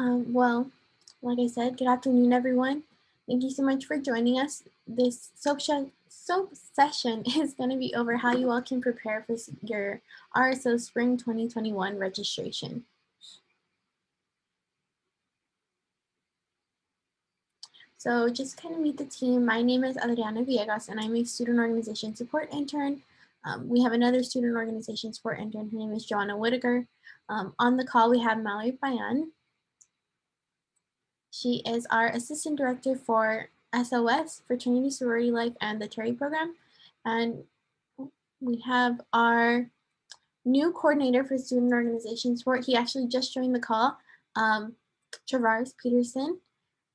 Well, like I said, good afternoon, everyone. Thank you so much for joining us. This soap session is going to be over how you all can prepare for your RSO Spring 2021 registration. So just kind of meet the team. My name is Adriana Villegas, and I'm a student organization support intern. We have another student organization support intern. Her name is Joanna Whitaker. On the call, we have Mallory Payan. She is our assistant director for SOS, Fraternity Sorority Life, and the Terry program. And we have our new coordinator for student organization support. He actually just joined the call, Travaris Peterson.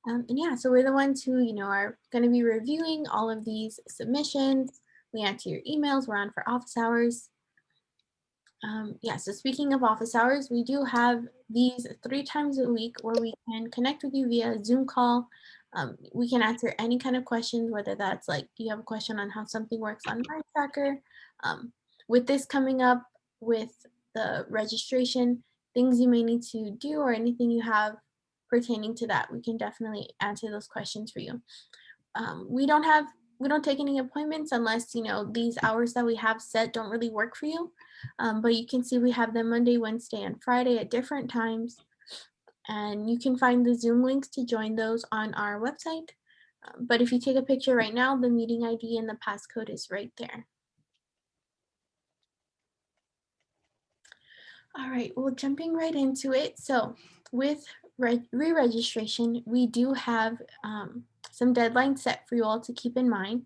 And yeah, so we're the ones who, are going to be reviewing all of these submissions. We answer your emails. We're on for office hours. Yeah, so speaking of office hours, we do have these 3 times a week where we can connect with you via Zoom call. We can answer any kind of questions, whether that's like you have a question on how something works on Mindtracker. With this coming up with the registration, things you may need to do or anything you have pertaining to that, we can definitely answer those questions for you. We don't take any appointments unless these hours that we have set don't really work for you, but you can see we have them Monday, Wednesday, and Friday at different times, and you can find the Zoom links to join those on our website. But if you take a picture right now, the meeting ID and the passcode is right there. All right, well, jumping right into it. So with re-registration, we do have some deadlines set for you all to keep in mind.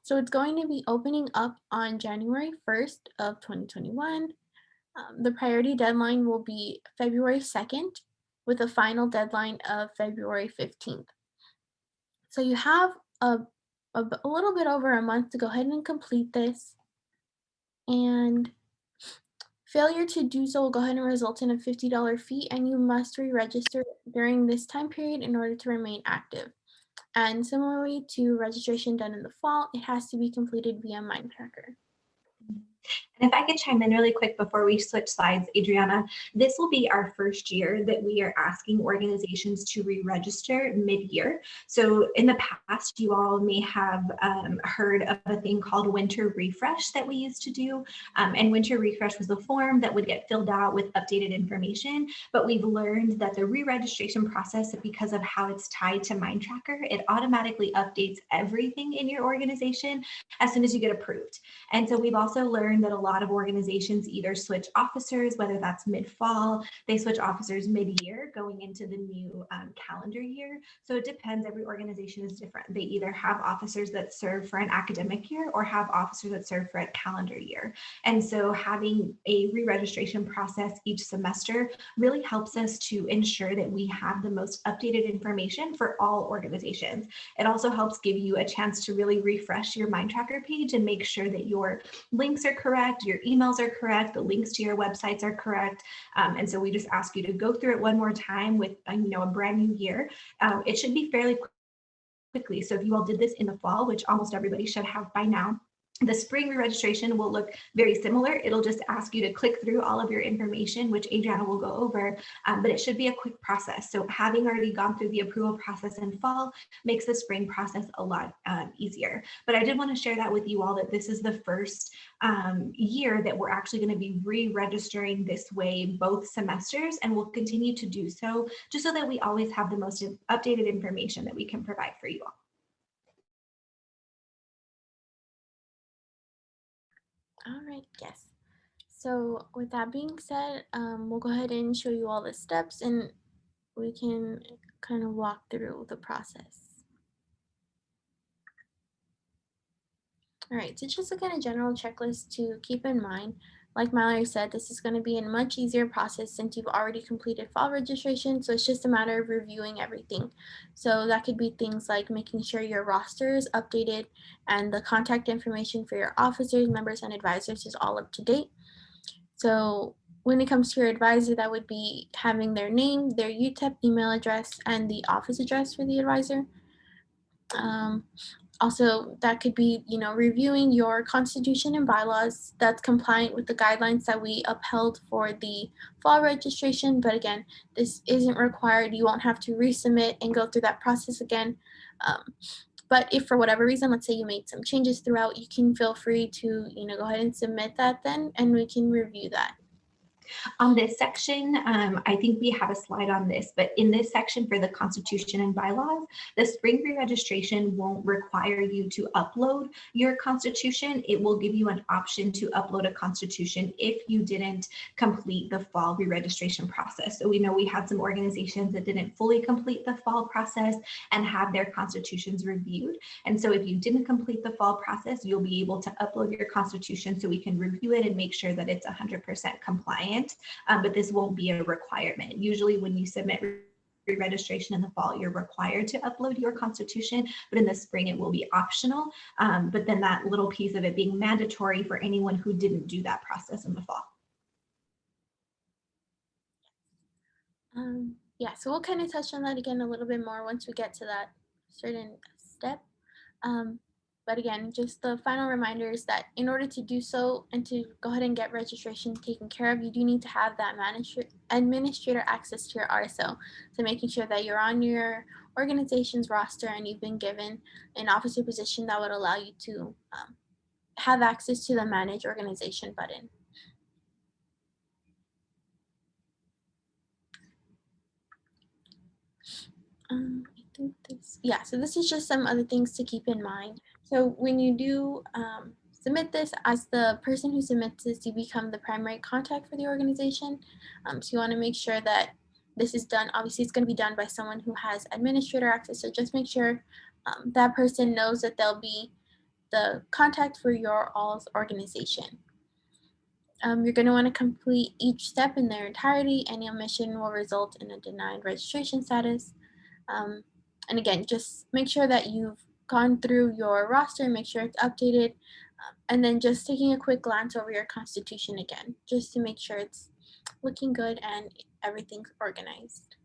So it's going to be opening up on January 1st of 2021. The priority deadline will be February 2nd with a final deadline of February 15th. So you have a little bit over a month to go ahead and complete this. And failure to do so will go ahead and result in a $50 fee, and you must re-register during this time period in order to remain active. And similarly to registration done in the fall, it has to be completed via Mindtracker. And if I could chime in really quick before we switch slides, Adriana, this will be our first year that we are asking organizations to re-register mid-year. So in the past, you all may have heard of a thing called Winter Refresh that we used to do. And Winter Refresh was a form that would get filled out with updated information. But we've learned that the re-registration process, because of how it's tied to Mindtracker, it automatically updates everything in your organization as soon as you get approved. And so we've also learned that a lot of organizations either switch officers, whether that's mid-fall, they switch officers mid-year going into the new calendar year. So it depends, every organization is different. They either have officers that serve for an academic year or have officers that serve for a calendar year. And so having a re-registration process each semester really helps us to ensure that we have the most updated information for all organizations. It also helps give you a chance to really refresh your Mindtracker page and make sure that your links are correct, your emails are correct, the links to your websites are correct. And so we just ask you to go through it one more time with a brand new year. It should be fairly quickly. So if you all did this in the fall, which almost everybody should have by now, the spring re-registration will look very similar. It'll just ask you to click through all of your information, which Adriana will go over, but it should be a quick process. So having already gone through the approval process in fall makes the spring process a lot easier. But I did want to share that with you all, that this is the first year that we're actually going to be re-registering this way both semesters, and we'll continue to do so just so that we always have the most updated information that we can provide for you all. All right, yes. So with that being said, we'll go ahead and show you all the steps and we can kind of walk through the process. All right, so just a kind of general checklist to keep in mind. Like Mallory said, this is going to be a much easier process since you've already completed fall registration, so it's just a matter of reviewing everything. So that could be things like making sure your roster is updated and the contact information for your officers, members, and advisors is all up to date. So when it comes to your advisor, that would be having their name, their UTEP email address, and the office address for the advisor. Also, that could be, reviewing your constitution and bylaws that's compliant with the guidelines that we upheld for the fall registration. But again, this isn't required. You won't have to resubmit and go through that process again. But if for whatever reason, let's say you made some changes throughout, you can feel free to, go ahead and submit that then, and we can review that. On this section, I think we have a slide on this, but in this section for the Constitution and bylaws, the spring re-registration won't require you to upload your Constitution. It will give you an option to upload a Constitution if you didn't complete the fall re-registration process. So we know we had some organizations that didn't fully complete the fall process and have their constitutions reviewed. And so if you didn't complete the fall process, you'll be able to upload your Constitution so we can review it and make sure that it's 100% compliant. But this won't be a requirement. Usually when you submit re-registration in the fall, you're required to upload your constitution, but in the spring it will be optional. But then that little piece of it being mandatory for anyone who didn't do that process in the fall. Yeah, so we'll kind of touch on that again a little bit more once we get to that certain step. But again, just the final reminder is that in order to do so and to go ahead and get registration taken care of, you do need to have that administrator access to your RSO. So making sure that you're on your organization's roster and you've been given an officer position that would allow you to have access to the manage organization button. I think so this is just some other things to keep in mind. So when you do submit this, as the person who submits this, you become the primary contact for the organization. So you want to make sure that this is done. Obviously, it's going to be done by someone who has administrator access. So just make sure that person knows that they'll be the contact for your all's organization. You're going to want to complete each step in their entirety. Any omission will result in a denied registration status. And again, just make sure that you've gone through your roster, make sure it's updated, and then just taking a quick glance over your constitution again, just to make sure it's looking good and everything's organized.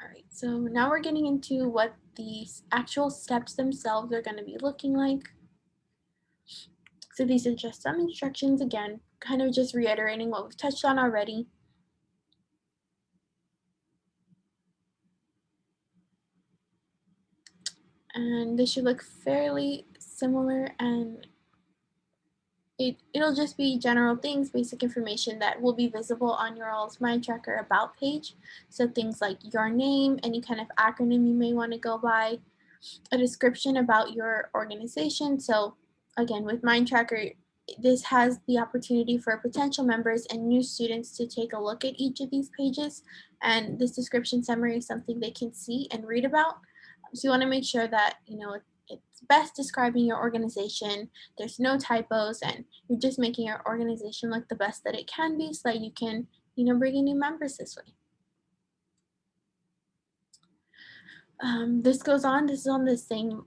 All right, so now we're getting into what the actual steps themselves are going to be looking like. So these are just some instructions, again, kind of just reiterating what we've touched on already. And this should look fairly similar, and it'll just be general things, basic information that will be visible on your all's MindTracker About page. So things like your name, any kind of acronym you may want to go by, a description about your organization. So again, with MindTracker, this has the opportunity for potential members and new students to take a look at each of these pages. And this description summary is something they can see and read about. So you want to make sure that, it's best describing your organization, there's no typos, and you're just making your organization look the best that it can be so that you can, bring in new members this way. This is on the same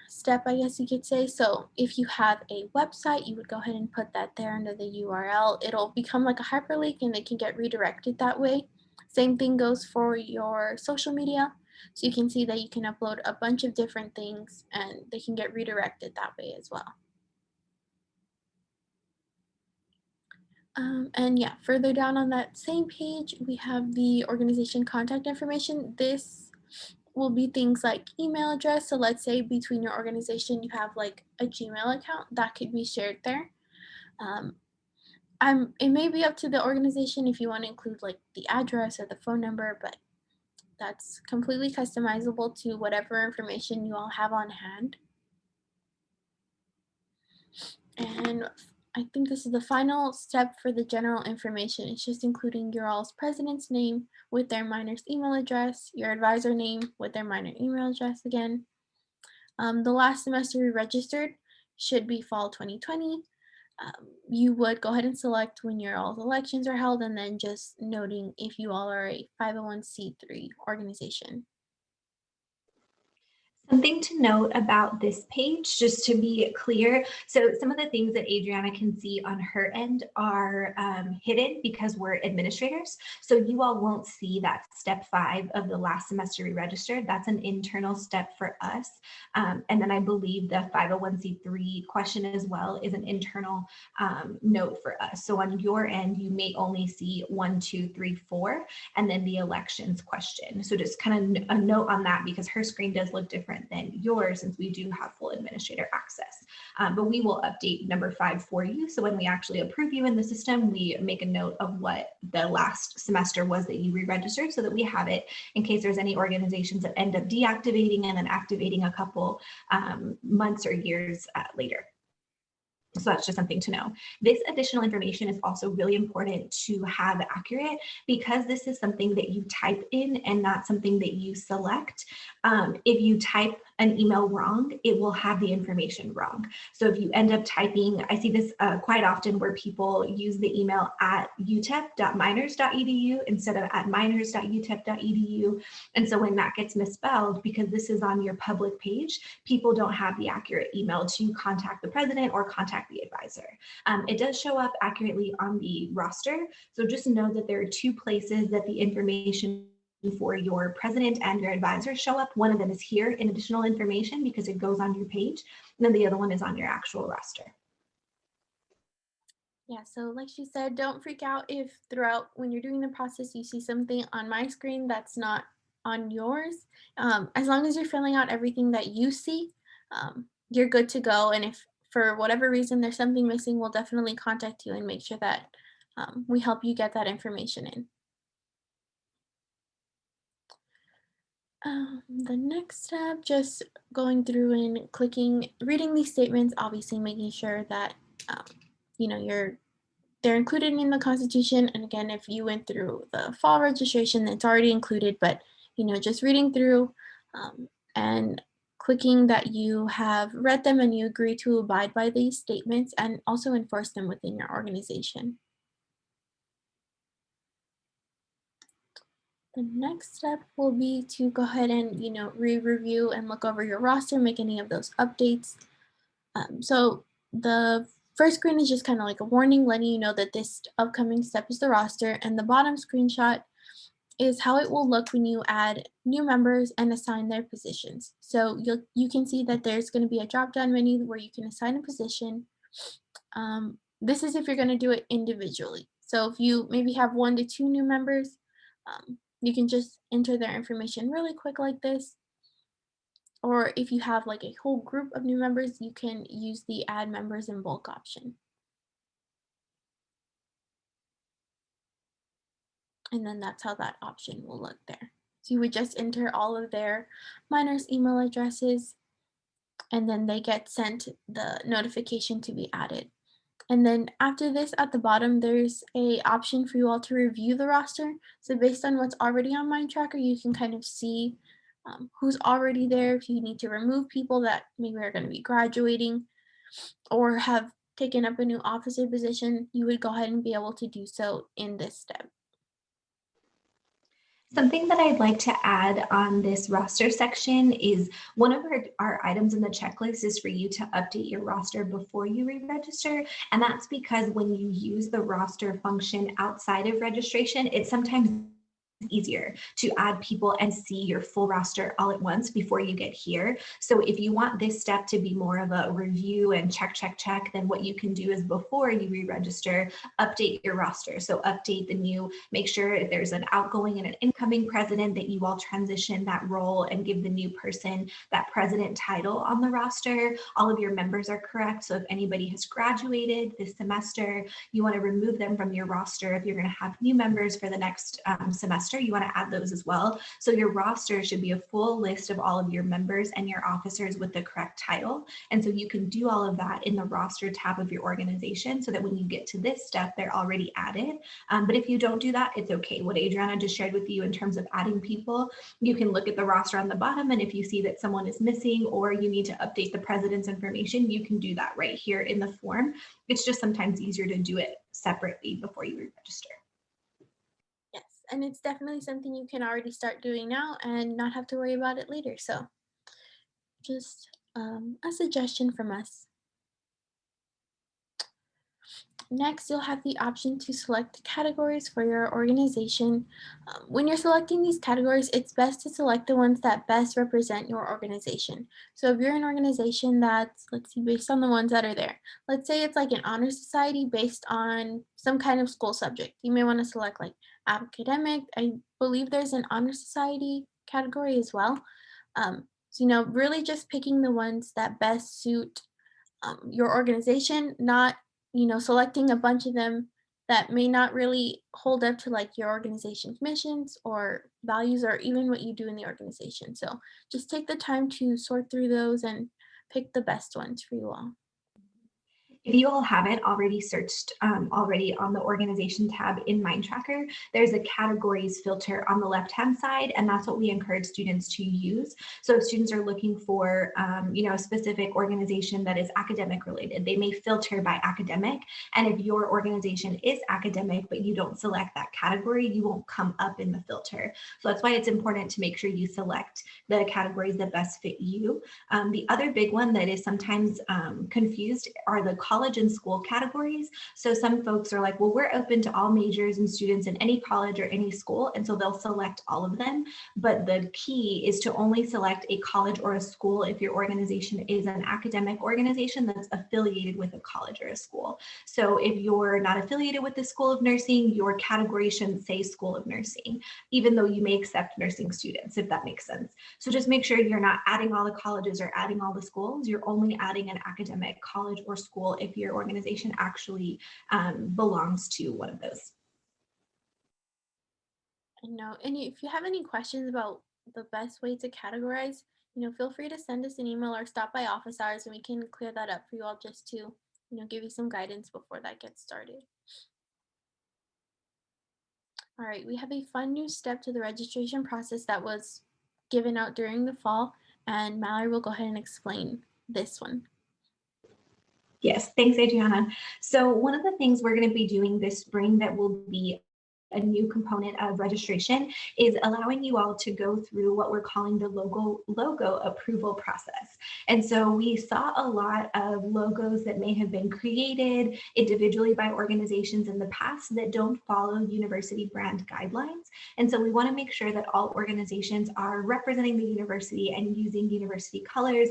step, I guess you could say. So if you have a website, you would go ahead and put that there under the URL. It'll become like a hyperlink and they can get redirected that way. Same thing goes for your social media. So you can see that you can upload a bunch of different things and they can get redirected that way as well. And yeah, further down on that same page, we have the organization contact information. This will be things like email address. So let's say between your organization, you have like a Gmail account that could be shared there. It may be up to the organization if you want to include like the address or the phone number, but that's completely customizable to whatever information you all have on hand. And I think this is the final step for the general information. It's just including your all's president's name with their minor's email address, your advisor name with their minor email address again. The last semester we registered should be fall 2020. You would go ahead and select when your all's elections are held and then just noting if you all are a 501c3 organization. Something to note about this page, just to be clear. So some of the things that Adriana can see on her end are hidden because we're administrators. So you all won't see that step 5 of the last semester re-registered. That's an internal step for us. And then I believe the 501c3 question as well is an internal note for us. So on your end, you may only see 1, 2, 3, 4, and then the elections question. So just kind of a note on that, because her screen does look different than yours since we do have full administrator access. But we will update number 5 for you. So when we actually approve you in the system, we make a note of what the last semester was that you re-registered, so that we have it in case there's any organizations that end up deactivating and then activating a couple months or years later. So that's just something to know. This additional information is also really important to have accurate, because this is something that you type in and not something that you select. If you type an email wrong, it will have the information wrong. So if you end up typing, I see this quite often where people use the email at utep.miners.edu instead of at miners.utep.edu. And so when that gets misspelled, because this is on your public page, people don't have the accurate email to contact the president or contact the advisor. It does show up accurately on the roster. So just know that there are 2 places that the information for your president and your advisor show up. One of them is here in additional information because it goes on your page, and then the other one is on your actual roster. Yeah, so like she said, don't freak out if throughout when you're doing the process you see something on my screen that's not on yours. As long as you're filling out everything that you see, you're good to go. And if for whatever reason there's something missing, we'll definitely contact you and make sure that we help you get that information in. The next step, just going through and clicking, reading these statements, obviously making sure that you know they're included in the Constitution. And again, if you went through the fall registration, it's already included. But just reading through and clicking that you have read them and you agree to abide by these statements and also enforce them within your organization. The next step will be to go ahead and, re-review and look over your roster, make any of those updates. So the first screen is just kind of like a warning, letting you know that this upcoming step is the roster, and the bottom screenshot is how it will look when you add new members and assign their positions. So you can see that there's going to be a drop-down menu where you can assign a position. This is if you're going to do it individually. So if you maybe have 1 to 2 new members, you can just enter their information really quick like this. Or if you have like a whole group of new members, you can use the add members in bulk option. And then that's how that option will look there. So you would just enter all of their miners' email addresses, and then they get sent the notification to be added. And then after this, at the bottom, there's a option for you all to review the roster. So based on what's already on MindTracker, you can kind of see who's already there. If you need to remove people that maybe are going to be graduating or have taken up a new officer position, you would go ahead and be able to do so in this step. Something that I'd like to add on this roster section is one of our items in the checklist is for you to update your roster before you re-register. And that's because when you use the roster function outside of registration, it's sometimes easier to add people and see your full roster all at once before you get here. So if you want this step to be more of a review and check, then what you can do is before you re-register, update your roster. So update the new, make sure if there's an outgoing and an incoming president that you all transition that role and give the new person that president title on the roster. All of your members are correct. So if anybody has graduated this semester, you want to remove them from your roster. If you're going to have new members for the next semester, you want to add those as well. So your roster should be a full list of all of your members and your officers with the correct title. And so you can do all of that in the roster tab of your organization so that when you get to this step, they're already added. But if you don't do that, it's okay. What Adriana just shared with you in terms of adding people, you can look at the roster on the bottom. And if you see that someone is missing or you need to update the president's information, you can do that right here in the form. It's just sometimes easier to do it separately before you register. And it's definitely something you can already start doing now and not have to worry about it later. So just a suggestion from us. Next, you'll have the option to select categories for your organization. When you're selecting these categories, it's best to select the ones that best represent your organization. So if you're an organization that's, let's see, based on the ones that are there, let's say it's like an honor society based on some kind of school subject. You may want to select like academic. I believe there's an honor society category as well. So, really just picking the ones that best suit your organization, not selecting a bunch of them that may not really hold up to like your organization's missions or values or even what you do in the organization. So just take the time to sort through those and pick the best ones for you all. If you all haven't already searched already on the organization tab in MindTracker, there's a categories filter on the left-hand side, and that's what we encourage students to use. So if students are looking for a specific organization that is academic related, they may filter by academic. And if your organization is academic, but you don't select that category, you won't come up in the filter. So that's why it's important to make sure you select the categories that best fit you. The other big one that is sometimes confused are the college and school categories. So some folks are like, well, we're open to all majors and students in any college or any school. And so they'll select all of them. But the key is to only select a college or a school if your organization is an academic organization that's affiliated with a college or a school. So if you're not affiliated with the School of Nursing, your category shouldn't say School of Nursing, even though you may accept nursing students, if that makes sense. So just make sure you're not adding all the colleges or adding all the schools. You're only adding an academic college or school if your organization actually belongs to one of those. And if you have any questions about the best way to categorize, feel free to send us an email or stop by office hours and we can clear that up for you all just to, give you some guidance before that gets started. All right, we have a fun new step to the registration process that was given out during the fall, and Mallory will go ahead and explain this one. Yes, thanks, Adriana. So one of the things we're going to be doing this spring that will be a new component of registration is allowing you all to go through what we're calling the logo approval process. And so we saw a lot of logos that may have been created individually by organizations in the past that don't follow university brand guidelines. And so we want to make sure that all organizations are representing the university and using university colors,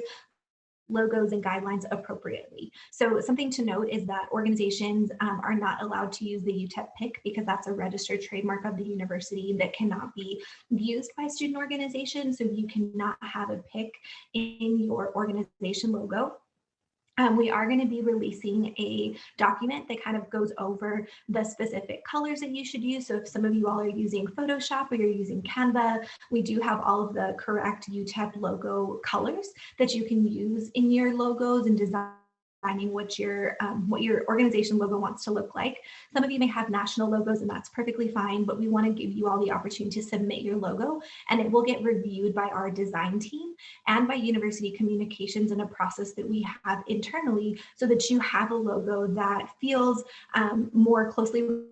logos, and guidelines appropriately. So something to note is that organizations are not allowed to use the UTEP PIC because that's a registered trademark of the university that cannot be used by student organizations. So you cannot have a PIC in your organization logo. We are going to be releasing a document that kind of goes over the specific colors that you should use. So if some of you all are using Photoshop or you're using Canva, we do have all of the correct UTEP logo colors that you can use in your logos and designing what your organization logo wants to look like. Some of you may have national logos and that's perfectly fine, but we want to give you all the opportunity to submit your logo and it will get reviewed by our design team and by university communications in a process that we have internally so that you have a logo that feels more closely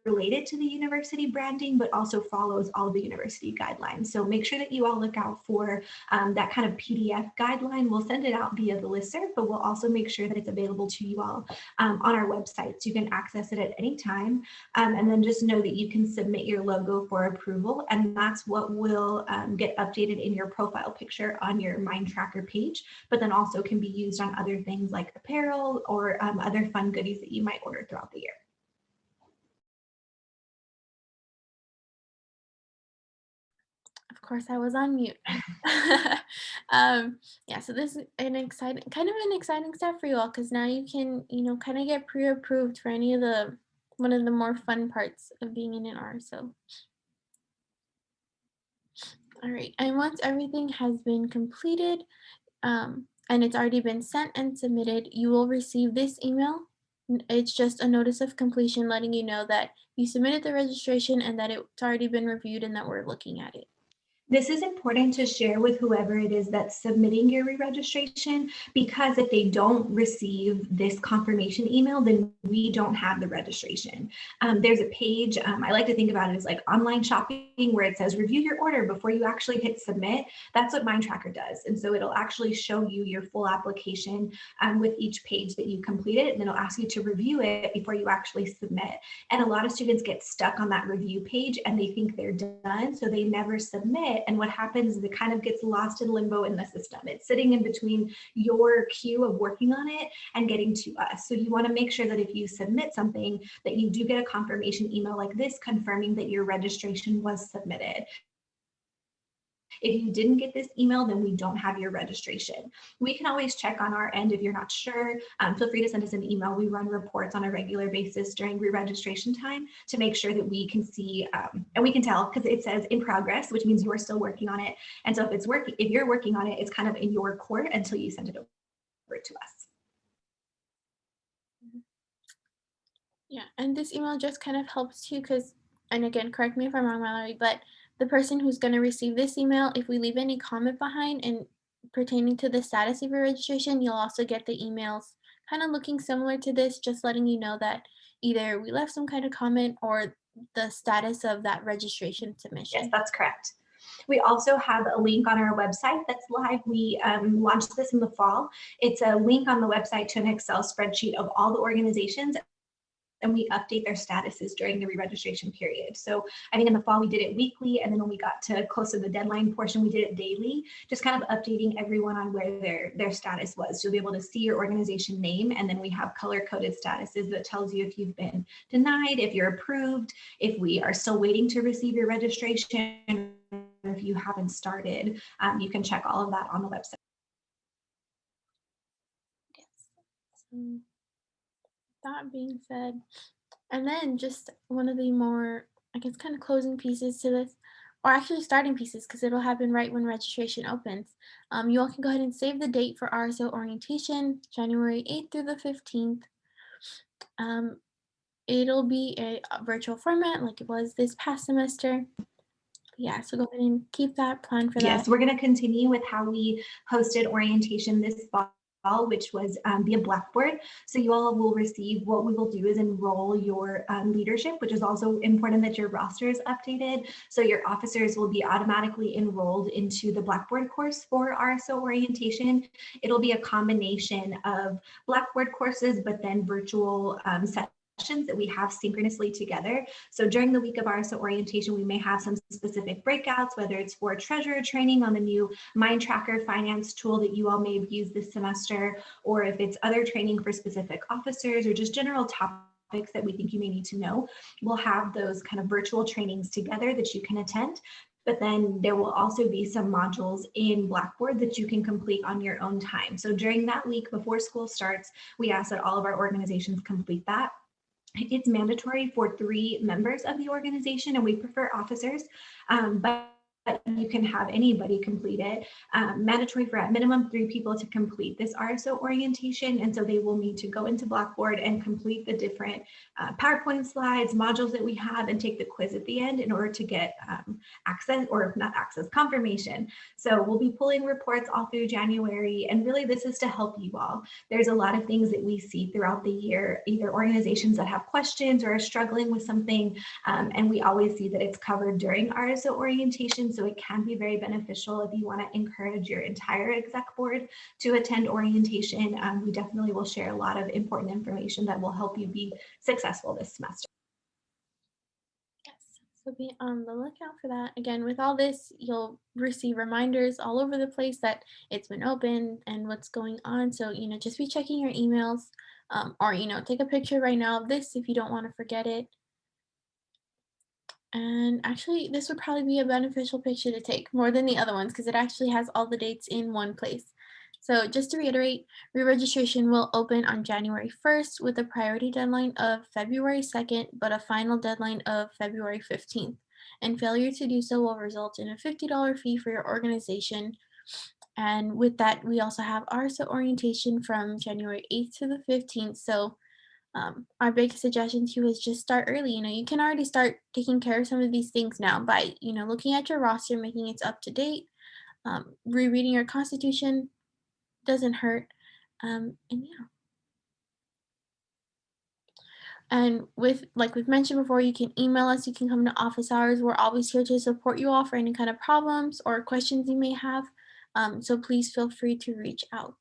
related to the university branding, but also follows all of the university guidelines. So make sure that you all look out for that kind of PDF guideline. We'll send it out via the listserv, but we'll also make sure that it's available to you all on our website. So you can access it at any time. And then just know that you can submit your logo for approval. And that's what will get updated in your profile picture on your MindTracker page, but then also can be used on other things like apparel or other fun goodies that you might order throughout the year. Of course, I was on mute. Yeah, so this is an exciting step for you all because now you can, kind of get pre-approved for any of one of the more fun parts of being in an RSO. All right, and once everything has been completed and it's already been sent and submitted, you will receive this email. It's just a notice of completion letting you know that you submitted the registration and that it's already been reviewed and that we're looking at it. This is important to share with whoever it is that's submitting your re-registration, because if they don't receive this confirmation email, then we don't have the registration. There's a page, I like to think about it as like online shopping, where it says review your order before you actually hit submit. That's what MindTracker does. And so it'll actually show you your full application with each page that you completed, and it'll ask you to review it before you actually submit. And a lot of students get stuck on that review page and they think they're done, so they never submit. And what happens is it kind of gets lost in limbo in the system. It's sitting in between your queue of working on it and getting to us. So you want to make sure that if you submit something, that you do get a confirmation email like this confirming that your registration was submitted. If you didn't get this email, then we don't have your registration. We can always check on our end if you're not sure. Feel free to send us an email. We run reports on a regular basis during re-registration time to make sure that we can see and we can tell, because it says in progress, which means you're still working on it. And so if you're working on it, it's kind of in your court until you send it over to us. Yeah, and this email just kind of helps too, because, and again, correct me if I'm wrong, Mallory, but the person who's going to receive this email, if we leave any comment behind and pertaining to the status of your registration, you'll also get the emails kind of looking similar to this, just letting you know that either we left some kind of comment or the status of that registration submission. Yes, that's correct. We also have a link on our website that's live. We launched this in the fall. It's a link on the website to an Excel spreadsheet of all the organizations, and we update their statuses during the re-registration period. So I think in the fall we did it weekly, and then when we got to close to the deadline portion, we did it daily, just kind of updating everyone on where their status was. So you'll be able to see your organization name, and then we have color-coded statuses that tells you if you've been denied, if you're approved, if we are still waiting to receive your registration, if you haven't started. You can check all of that on the website. Yes. So that being said, and then just one of the more, I guess, kind of closing pieces to this, or actually starting pieces, because it'll happen right when registration opens. You all can go ahead and save the date for RSO orientation, January 8th through the 15th. It'll be a virtual format like it was this past semester. Yeah, so go ahead and keep that plan for that. Yes, we're going to continue with how we hosted orientation this fall, which was via Blackboard. So you all will receive, what we will do is enroll your leadership, which is also important that your roster is updated. So your officers will be automatically enrolled into the Blackboard course for RSO orientation. It'll be a combination of Blackboard courses, but then virtual sessions that we have synchronously together. So during the week of RSO orientation, we may have some specific breakouts, whether it's for treasurer training on the new MindTracker finance tool that you all may have used this semester, or if it's other training for specific officers or just general topics that we think you may need to know. We'll have those kind of virtual trainings together that you can attend. But then there will also be some modules in Blackboard that you can complete on your own time. So during that week before school starts, we ask that all of our organizations complete that. It's mandatory for 3 members of the organization, and we prefer officers, but you can have anybody complete it. Mandatory for at minimum 3 people to complete this RSO orientation, and so they will need to go into Blackboard and complete the different PowerPoint slides, modules that we have, and take the quiz at the end in order to get access, or not access, confirmation. So we'll be pulling reports all through January, and really this is to help you all. There's a lot of things that we see throughout the year, either organizations that have questions or are struggling with something, and we always see that it's covered during RSO orientation. So it can be very beneficial if you want to encourage your entire exec board to attend orientation. We definitely will share a lot of important information that will help you be successful this semester. Yes, so be on the lookout for that. Again, with all this, you'll receive reminders all over the place that it's been open and what's going on. So, just be checking your emails, or, take a picture right now of this if you don't want to forget it. And actually, this would probably be a beneficial picture to take more than the other ones, because it actually has all the dates in one place. So just to reiterate, re-registration will open on January 1st with a priority deadline of February 2nd, but a final deadline of February 15th. And failure to do so will result in a $50 fee for your organization. And with that, we also have RSO orientation from January 8th to the 15th. So Our big suggestion to you is just start early. You can already start taking care of some of these things now by, looking at your roster, making it up to date, rereading your constitution doesn't hurt. And yeah. And with like we've mentioned before, you can email us, you can come to office hours. We're always here to support you all for any kind of problems or questions you may have. So please feel free to reach out.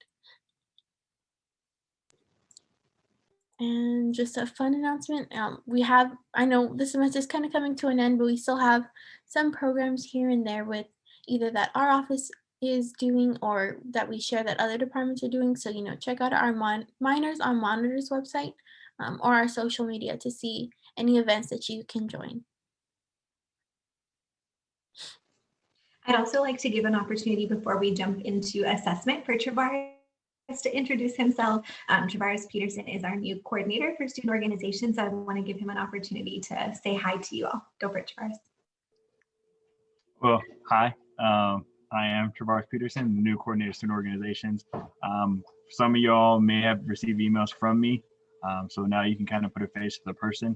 And just a fun announcement. I know this semester is kind of coming to an end, but we still have some programs here and there with either that our office is doing or that we share that other departments are doing. So, check out our Minors on Monitors website or our social media to see any events that you can join. I'd also like to give an opportunity before we jump into assessment for Travaris to introduce himself. Travaris Peterson is our new coordinator for student organizations. I want to give him an opportunity to say hi to you all. Go for it, Travaris. Well, hi. I am Travaris Peterson, the new coordinator of student organizations. Some of y'all may have received emails from me, so now you can kind of put a face to the person.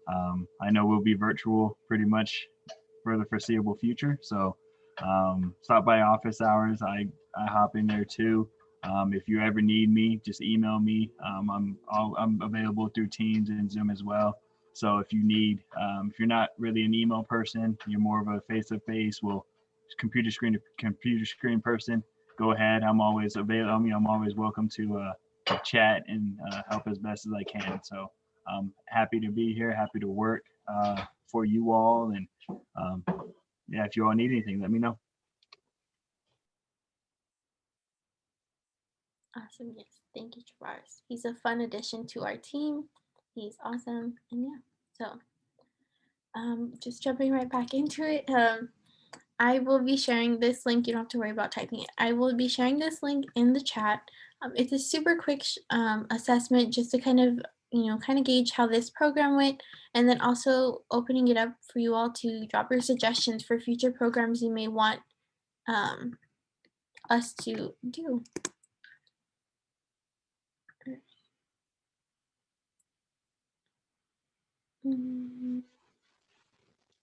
I know we'll be virtual pretty much for the foreseeable future, so stop by office hours. I hop in there too. If you ever need me, just email me. I'm available through Teams and Zoom as well. So if you need, if you're not really an email person, you're more of a face-to-face, computer screen person, go ahead. I'm always available. I'm always welcome to chat and help as best as I can. So I'm happy to be here, happy to work for you all. And yeah, if you all need anything, let me know. Awesome. Yes. Thank you, Travaris. He's a fun addition to our team. He's awesome. And yeah, so just jumping right back into it. I will be sharing this link. You don't have to worry about typing it. I will be sharing this link in the chat. It's a super quick assessment just to kind of gauge how this program went, and then also opening it up for you all to drop your suggestions for future programs you may want us to do.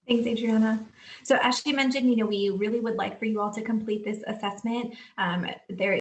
Thanks, Adriana. So as she mentioned, we really would like for you all to complete this assessment. There